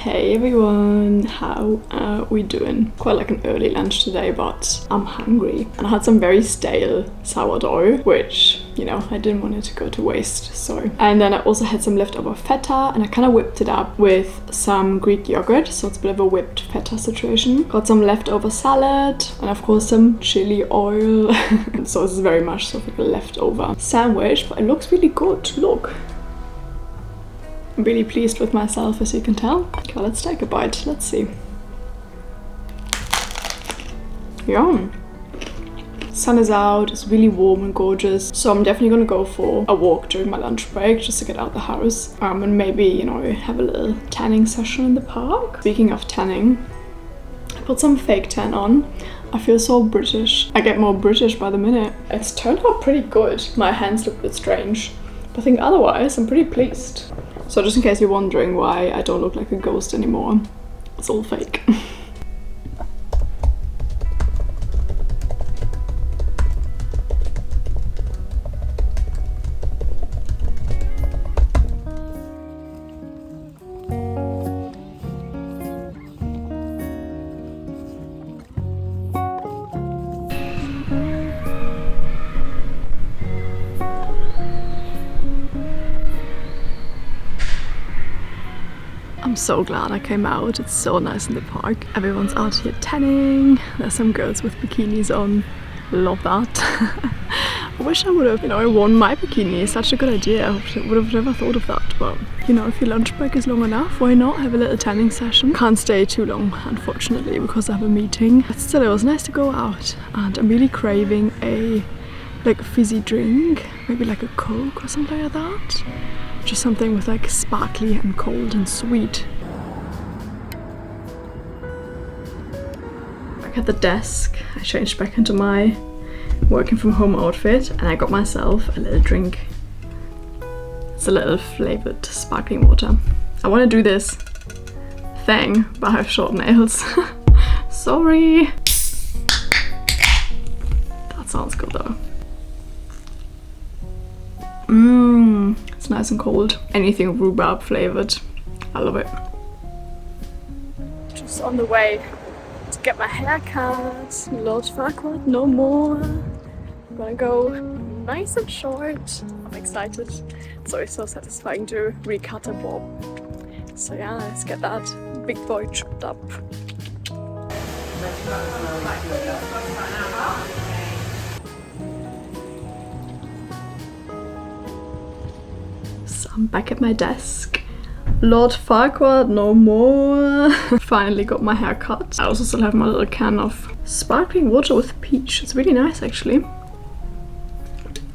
Hey everyone, how are we doing? Quite like an early lunch today, but I'm hungry. And I had some very stale sourdough, which, you know, I didn't want it to go to waste, so. And then I also had some leftover feta, and I kind of whipped it up with some Greek yogurt, so it's a bit of a whipped feta situation. Got some leftover salad, and of course some chili oil. So this is very much sort of like a leftover sandwich, but it looks really good, look. I'm really pleased with myself, as you can tell. Okay, let's take a bite. Let's see. Yum. Sun is out, it's really warm and gorgeous. So I'm definitely gonna go for a walk during my lunch break just to get out the house. And maybe, you know, have a little tanning session in the park. Speaking of tanning, I put some fake tan on. I feel so British. I get more British by the minute. It's turned out pretty good. My hands look a bit strange, but I think otherwise I'm pretty pleased. So just in case you're wondering why I don't look like a ghost anymore, it's all fake. I'm so glad I came out. It's so nice in the park. Everyone's out here tanning. There's some girls with bikinis on. Love that. I wish I would have, you know, worn my bikini. It's such a good idea. I would have never thought of that. But, you know, if your lunch break is long enough, why not have a little tanning session? Can't stay too long, unfortunately, because I have a meeting. But still, it was nice to go out. And I'm really craving a, like, fizzy drink. Maybe like a Coke or something like that. Just something with like sparkly and cold and sweet. Back at the desk, I changed back into my working from home outfit and I got myself a little drink. It's a little flavoured sparkling water. I want to do this thing, but I have short nails. Sorry. That sounds good though. It's nice and cold. Anything rhubarb flavoured. I love it. Just on the way to get my hair cut. Lord Farquaad, no more. I'm gonna go nice and short. I'm excited. It's always so satisfying to recut a bob. So yeah, let's get that big boy chopped up. I'm back at my desk. Lord Farquaad, no more. Finally got my hair cut. I also still have my little can of sparkling water with peach. It's really nice actually.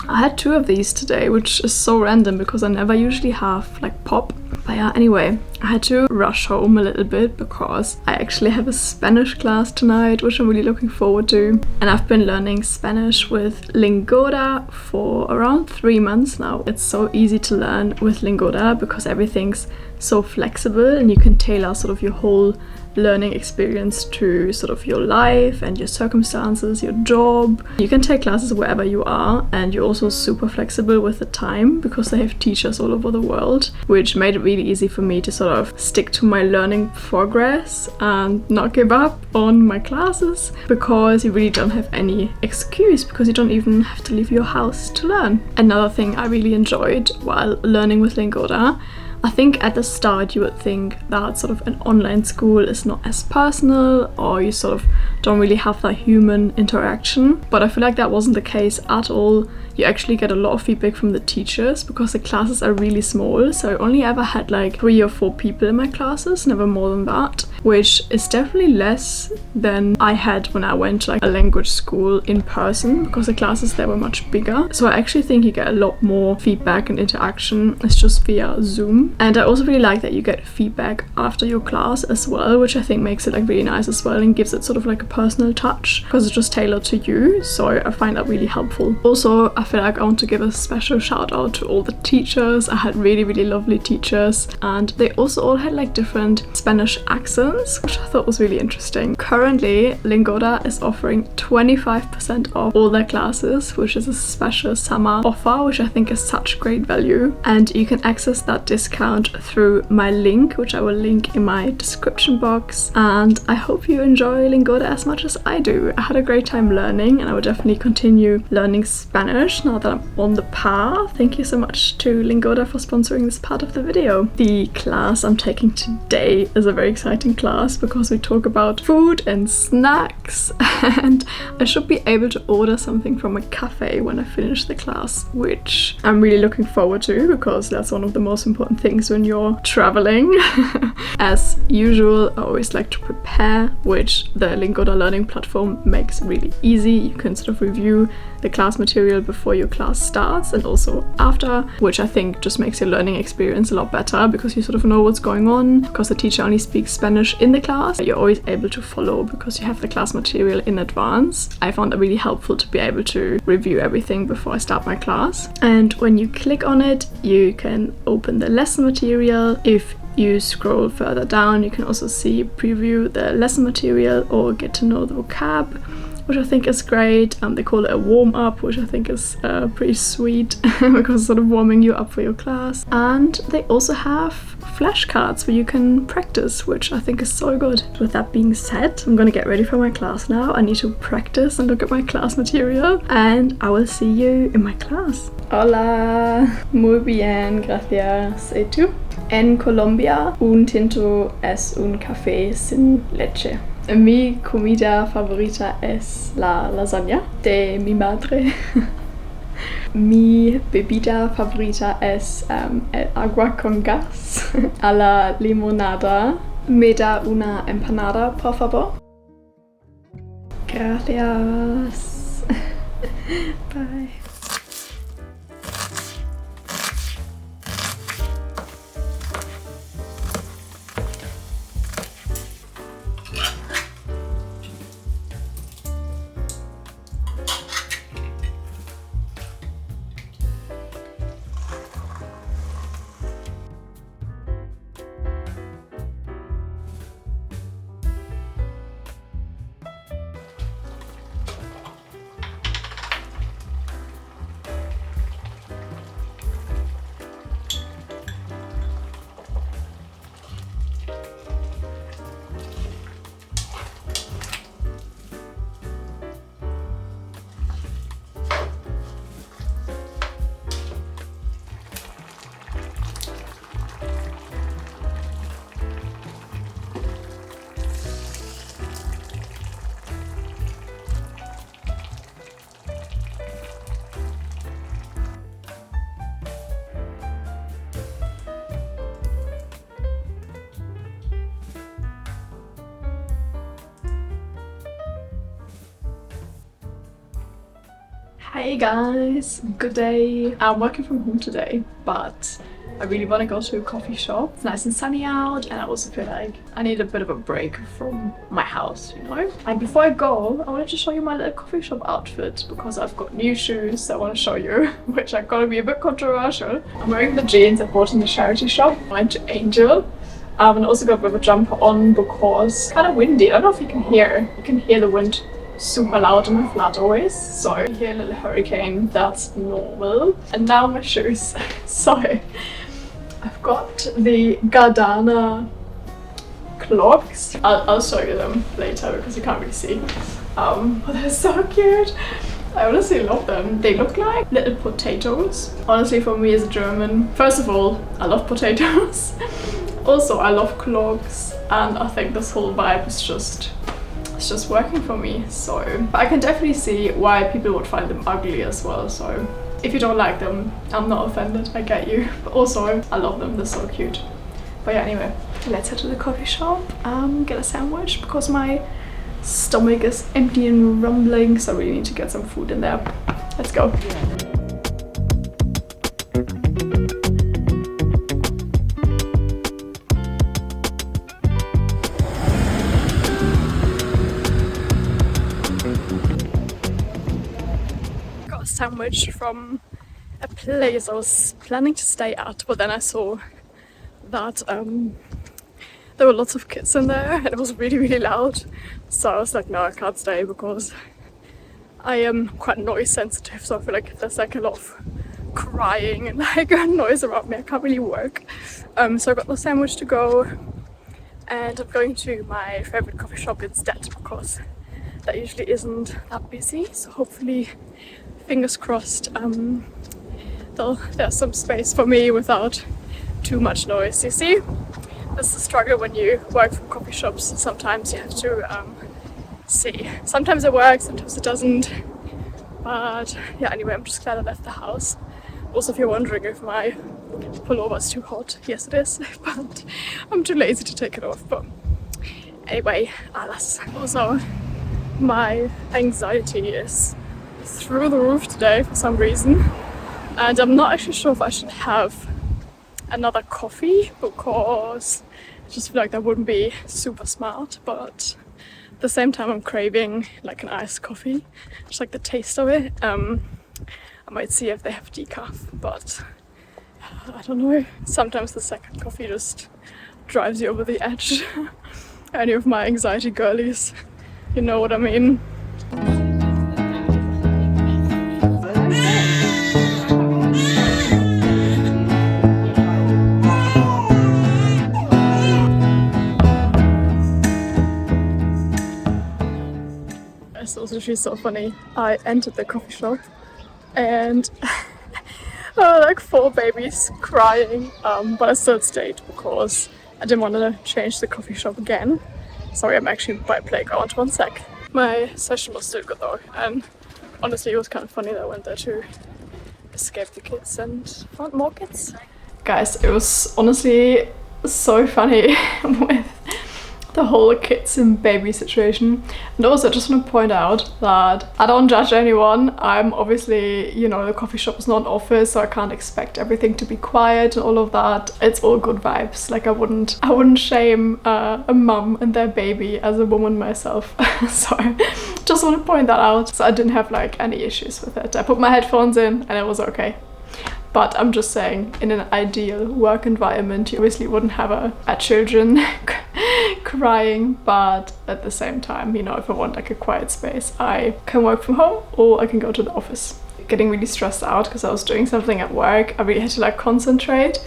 I had 2 of these today, which is so random because I never usually have like pop. But yeah, anyway, I had to rush home a little bit because I actually have a Spanish class tonight, which I'm really looking forward to. And I've been learning Spanish with Lingoda for around 3 months now. It's so easy to learn with Lingoda because everything's so flexible and you can tailor sort of your whole learning experience to sort of your life and your circumstances, your job. You can take classes wherever you are, and you're also super flexible with the time because they have teachers all over the world, which made it really easy for me to sort of stick to my learning progress and not give up on my classes because you really don't have any excuse because you don't even have to leave your house to learn. Another thing I really enjoyed while learning with Lingoda, I think at the start you would think that sort of an online school is not as personal or you sort of don't really have that human interaction, but I feel like that wasn't the case at all. You actually get a lot of feedback from the teachers because the classes are really small, so I only ever had like 3 or 4 people in my classes, never more than that, which is definitely less than I had when I went to like a language school in person because the classes there were much bigger. So I actually think you get a lot more feedback and interaction. It's just via Zoom. And I also really like that you get feedback after your class as well, which I think makes it like really nice as well and gives it sort of like a personal touch because it's just tailored to you. So I find that really helpful. Also, I feel like I want to give a special shout out to all the teachers. I had really, really lovely teachers and they also all had like different Spanish accents. discounts, which I thought was really interesting. Currently, Lingoda is offering 25% off all their classes, which is a special summer offer, which I think is such great value. And you can access that discount through my link, which I will link in my description box. And I hope you enjoy Lingoda as much as I do. I had a great time learning, and I will definitely continue learning Spanish now that I'm on the path. Thank you so much to Lingoda for sponsoring this part of the video. The class I'm taking today is a very exciting class because we talk about food and snacks, and I should be able to order something from a cafe when I finish the class, which I'm really looking forward to because that's one of the most important things when you're traveling. As usual, I always like to prepare, which the Lingoda learning platform makes really easy. You can sort of review the class material before your class starts and also after, which I think just makes your learning experience a lot better because you sort of know what's going on. Because the teacher only speaks Spanish in the class, you're always able to follow because you have the class material in advance. I found it really helpful to be able to review everything before I start my class. And when you click on it, you can open the lesson material. If you scroll further down, you can also see preview the lesson material or get to know the vocab, which I think is great. They call it a warm-up, which I think is pretty sweet because it's sort of warming you up for your class. And they also have flashcards where you can practice, which I think is so good. With that being said, I'm gonna get ready for my class now. I need to practice and look at my class material, and I will see you in my class. Hola, muy bien, gracias. ¿Y tú? En Colombia, un tinto es un café sin leche. Mi comida favorita es la lasaña de mi madre. Mi bebida favorita es el agua con gas a la limonada. ¿Me da una empanada, por favor? Gracias. Bye. Hey guys, good day. I'm working from home today, but I really want to go to a coffee shop. It's nice and sunny out, and I also feel like I need a bit of a break from my house, you know? And before I go, I wanted to show you my little coffee shop outfit because I've got new shoes I want to show you, which are gonna be a bit controversial. I'm wearing the jeans I bought in the charity shop. I went to Angel. And also got a bit of a jumper on because it's kind of windy. I don't know if you can hear. You can hear the wind super loud in my flat always, so you hear a little hurricane, that's normal. And now my shoes. So I've got the Gardana clogs. I'll show you them later because you can't really see. But they're so cute. I honestly love them. They look like little potatoes. Honestly, for me as a German, first of all, I love potatoes. Also, I love clogs, and I think this whole vibe is just working for me. So, but I can definitely see why people would find them ugly as well. So, if you don't like them, I'm not offended. I get you. But also, I love them. They're so cute. But yeah, anyway, let's head to the coffee shop. Get a sandwich because my stomach is empty and rumbling. So I really need to get some food in there. Let's go. Sandwich from a place I was planning to stay at, but then I saw that there were lots of kids in there and it was really, really loud. So I was like, no, I can't stay because I am quite noise sensitive. So I feel like if there's like a lot of crying and like noise around me, I can't really work. So I got the sandwich to go, and I'm going to my favorite coffee shop instead because that usually isn't that busy. So hopefully, fingers crossed, there's some space for me without too much noise. You see, that's the struggle when you work from coffee shops. Sometimes you have to see. Sometimes it works, sometimes it doesn't. But yeah, anyway, I'm just glad I left the house. Also, if you're wondering if my pullover is too hot, yes it is, but I'm too lazy to take it off. But anyway, alas. Also, my anxiety is through the roof today for some reason, and I'm not actually sure if I should have another coffee because I just feel like that wouldn't be super smart. But at the same time, I'm craving like an iced coffee, just like the taste of it. I might see if they have decaf, but I don't know. Sometimes the second coffee just drives you over the edge. Any of my anxiety girlies, you know what I mean. It's also actually so funny. I entered the coffee shop and like 4 babies crying, but I still stayed because I didn't want to change the coffee shop again. Sorry, I'm actually by playground, 1 sec. My session was still good though, and honestly it was kind of funny that I went there to escape the kids and find more kids. Guys, it was honestly so funny with the whole kids and baby situation. And also I just want to point out that I don't judge anyone. I'm obviously, you know, the coffee shop is not an office, so I can't expect everything to be quiet and all of that. It's all good vibes. Like I wouldn't shame a mum and their baby as a woman myself. So just want to point that out. So I didn't have like any issues with it. I put my headphones in and it was okay. But I'm just saying, in an ideal work environment, you obviously wouldn't have a children crying, but at the same time, you know, if I want like a quiet space, I can work from home or I can go to the office. Getting really stressed out because I was doing something at work. I really had to like concentrate,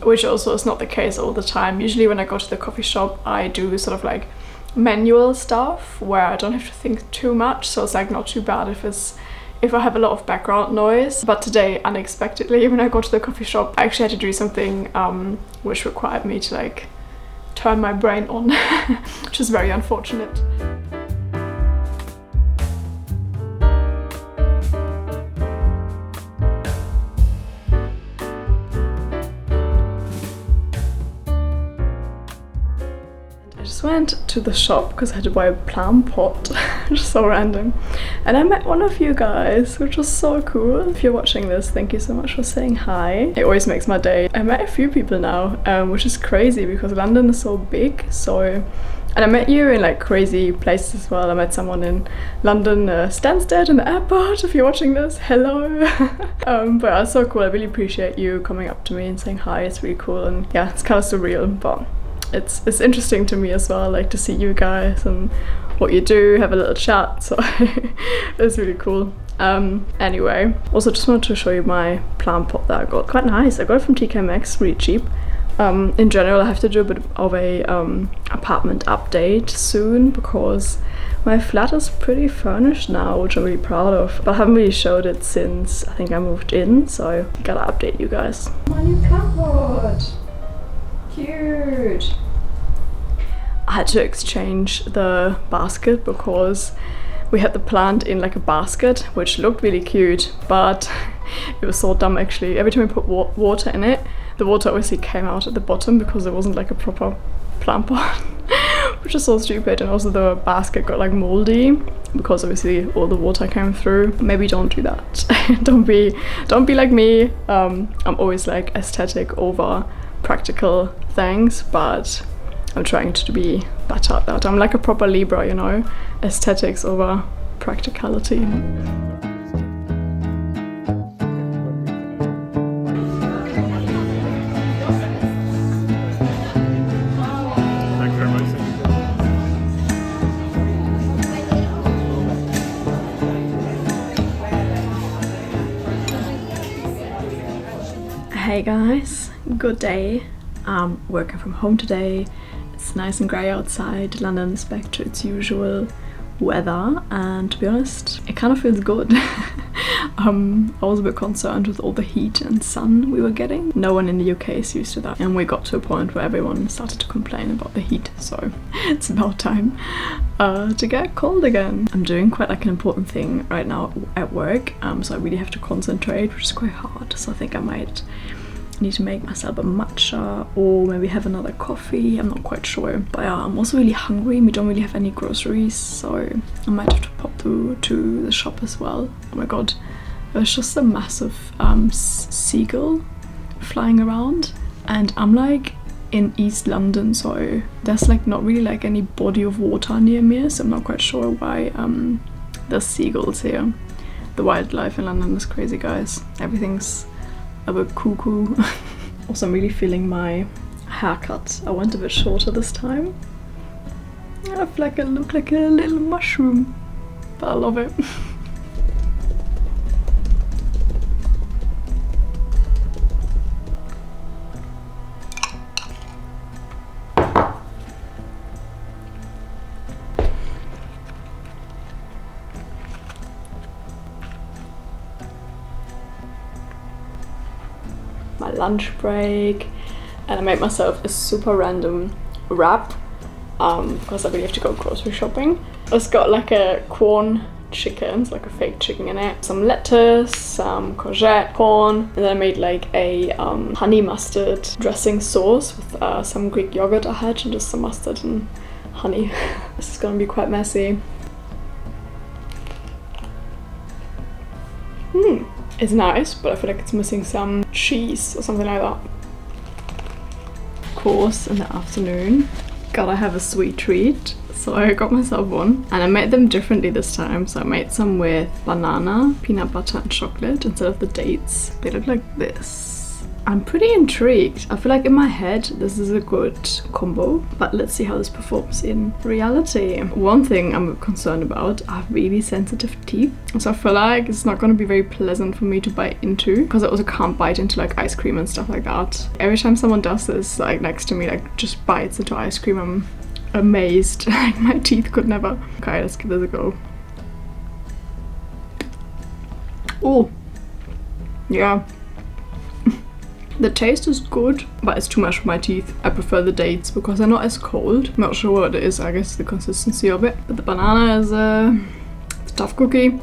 which also is not the case all the time. Usually when I go to the coffee shop, I do sort of like manual stuff where I don't have to think too much, so it's like not too bad if I have a lot of background noise. But today, unexpectedly, when I go to the coffee shop, I actually had to do something which required me to like turn my brain on, which is very unfortunate. I just went to the shop because I had to buy a plant pot, just so random, and I met one of you guys, which was so cool. If you're watching this, thank you so much for saying hi. It always makes my day. I met a few people now, which is crazy because London is so big. And I met you in like crazy places as well. I met someone in London, Stansted in the airport. If you're watching this, hello. But it's so cool. I really appreciate you coming up to me and saying hi. It's really cool, and yeah, it's kind of surreal, but it's interesting to me as well, like to see you guys and what you do, have a little chat, so it's really cool. Anyway, also just wanted to show you my plant pot that I got. Quite nice. I got it from TK Maxx, really cheap. In general, I have to do a bit of a apartment update soon because my flat is pretty furnished now, which I'm really proud of, but I haven't really showed it since I think I moved in, so I gotta update you guys. My new plant pot! Cute! I had to exchange the basket because we had the plant in like a basket, which looked really cute, but it was so dumb actually. Every time we put water in it, the water obviously came out at the bottom because there wasn't like a proper plant pot, which is so stupid. And also the basket got like moldy because obviously all the water came through. Maybe don't do that. don't be like me. I'm always like aesthetic over practical things, but I'm trying to be better at that. I'm like a proper Libra, you know, aesthetics over practicality. Hey guys, good day. I'm working from home today. It's nice and grey outside. London is back to its usual weather, and to be honest, it kind of feels good. I was a bit concerned with all the heat and sun we were getting. No one in the UK is used to that, and we got to a point where everyone started to complain about the heat, so it's about time to get cold again. I'm doing quite like an important thing right now at work, so I really have to concentrate, which is quite hard. So I think I might need to make myself a matcha or maybe have another coffee. I'm not quite sure, but yeah, I'm also really hungry. We don't really have any groceries, so I might have to pop through to the shop as well. Oh my god, there's just a massive seagull flying around, and I'm like in East London, so there's like not really like any body of water near me, so I'm not quite sure why there's seagulls here. The wildlife in London is crazy, guys. Everything's a bit cuckoo. Also, I'm really feeling my haircut. I went a bit shorter this time. I feel like I look like a little mushroom, but I love it. My lunch break, and I made myself a super random wrap because I really have to go grocery shopping. It's got like a corn chicken, it's like a fake chicken in it, some lettuce, some courgette, corn, and then I made like a honey mustard dressing sauce with some Greek yogurt I had, and just some mustard and honey. This is gonna be quite messy. It's nice, but I feel like it's missing some cheese or something like that. Of course, in the afternoon, gotta have a sweet treat. So I got myself one, and I made them differently this time. So I made some with banana, peanut butter and chocolate instead of the dates. They look like this. I'm pretty intrigued. I feel like in my head this is a good combo, but let's see how this performs in reality. One thing I'm concerned about, I have really sensitive teeth, so I feel like it's not going to be very pleasant for me to bite into, because I also can't bite into like ice cream and stuff like that. Every time someone does this like next to me, like just bites into ice cream, I'm amazed. Like my teeth could never. Okay, let's give this a go. Oh yeah. The taste is good, but it's too much for my teeth. I prefer the dates because they're not as cold. I'm not sure what it is, I guess the consistency of it. But the banana is it's a tough cookie.